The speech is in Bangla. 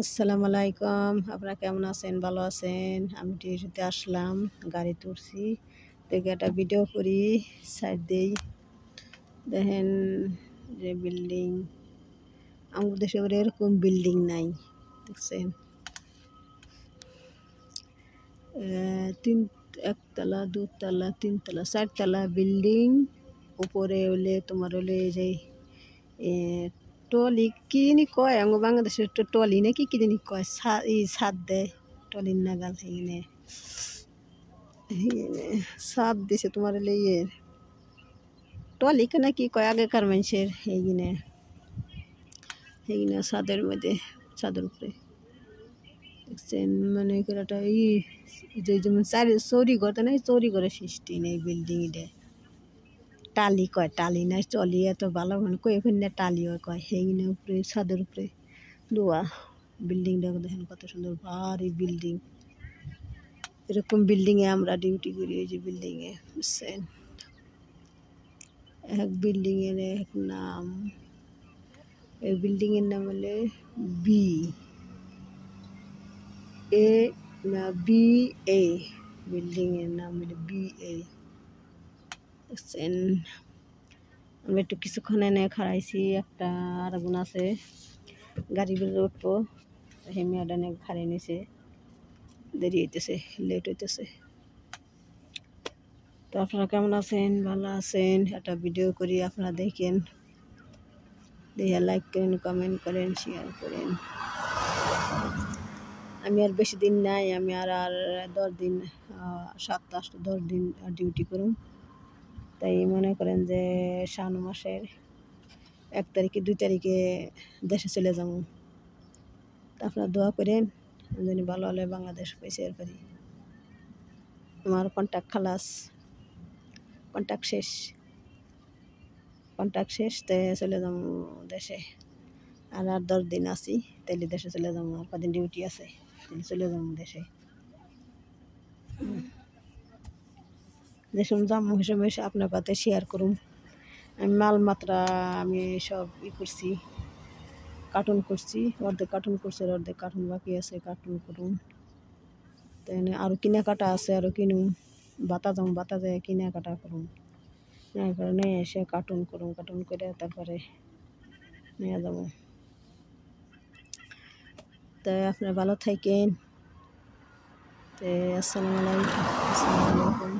আসসালামু আলাইকুম। আপনারা কেমন আছেন? ভালো আছেন? আমি টিভিতে আসলাম, গাড়ি তুলছি, দেখে একটা ভিডিও করি, সাইড দেই। দেখেন যে বিল্ডিং, আমাদের দেশে এরকম বিল্ডিং নাই, দেখছেন? তিন একতলা, দুতলা, তিনতলা, চারতলা বিল্ডিং। উপরে হলে তোমার হলে এই যে টলি কি জানি কয়, আমার বাংলাদেশের তো টলি নাকি কি জানি কয়, ছাদ দেয় টলির নাগাল এখানে ছাদ দিছে তোমার হলে টলি কেনা কি কয় আগেকার মানুষের এইখানে ছাদের মধ্যে, ছাদের উপরে দেখছেন মানে একটা যেমন চৌরি ঘর তো নাই, চৌরি ঘরের সৃষ্টি নেই বিল্ডিং এটা। টালি কয়, টালি না চলি এত ভালো মানে কয়ে ফেললে টালিও কয়। সেইখানে উপরে ছাদের উপরে দোয়া বিল্ডিংটা দেখেন কত সুন্দর ভারী বিল্ডিং। এরকম বিল্ডিংয়ে আমরা ডিউটি করি, ওই যে বিল্ডিংয়ে, বুঝছেন? এক বিল্ডিংয়ের এক নাম, এই বিল্ডিংয়ের নাম হলে BA, বিল্ডিংয়ের নাম হলো BA, বুঝছেন? আমরা একটু কিছুক্ষণ এনে খাড়াইছি, একটা আরেকজন আছে গাড়ি বেড়ে উঠবো, মেয়েটা খাড়িয়ে নিছে, দেরি হইতেছে, লেট হইতেছে। তো আপনারা কেমন আছেন? ভালো আছেন? একটা ভিডিও করি, আপনারা দেখেন, দেখে লাইক করেন, কমেন্ট করেন, শেয়ার করেন। আমি আর বেশি দিন নাই, আমি আর 10 দিন, 7-10 দিন ডিউটি করুন। তাই মনে করেন যে শাওন মাসের 1 তারিখে 2 তারিখে দেশে চলে যাব। তা আপনারা দোয়া করেন যেন ভালো হলে বাংলাদেশ পৌঁছে পারি। আমার কন্ট্যাক্ট খালাস, কন্ট্যাক্ট শেষ, তাই চলে যাব দেশে। আর 10 দিন আছি, তাইলে দেশে চলে যাবো। আর কদিন ডিউটি আছে, তাহলে চলে যাবো দেশে। যেসব জাম্মু হিসেবে আপনার কাছে শেয়ার করুন। আমি মালমাত্রা আমি সব করছি, কার্টুন করছি, অর্ধেক কার্টুন করছে, অর্ধেক কার্টুন বাকি আছে, কার্টুন করুন। তাই আরও কেনাকাটা আছে, আরও কিনুন, বাতা যায় কেনাকাটা করুন। এই কারণে এসে কার্টুন করুন, কার্টুন করে তারপরে নিয়ে যাবো। তাই আপনারা ভালো থাকেন। আসসালামু আলাইকুম।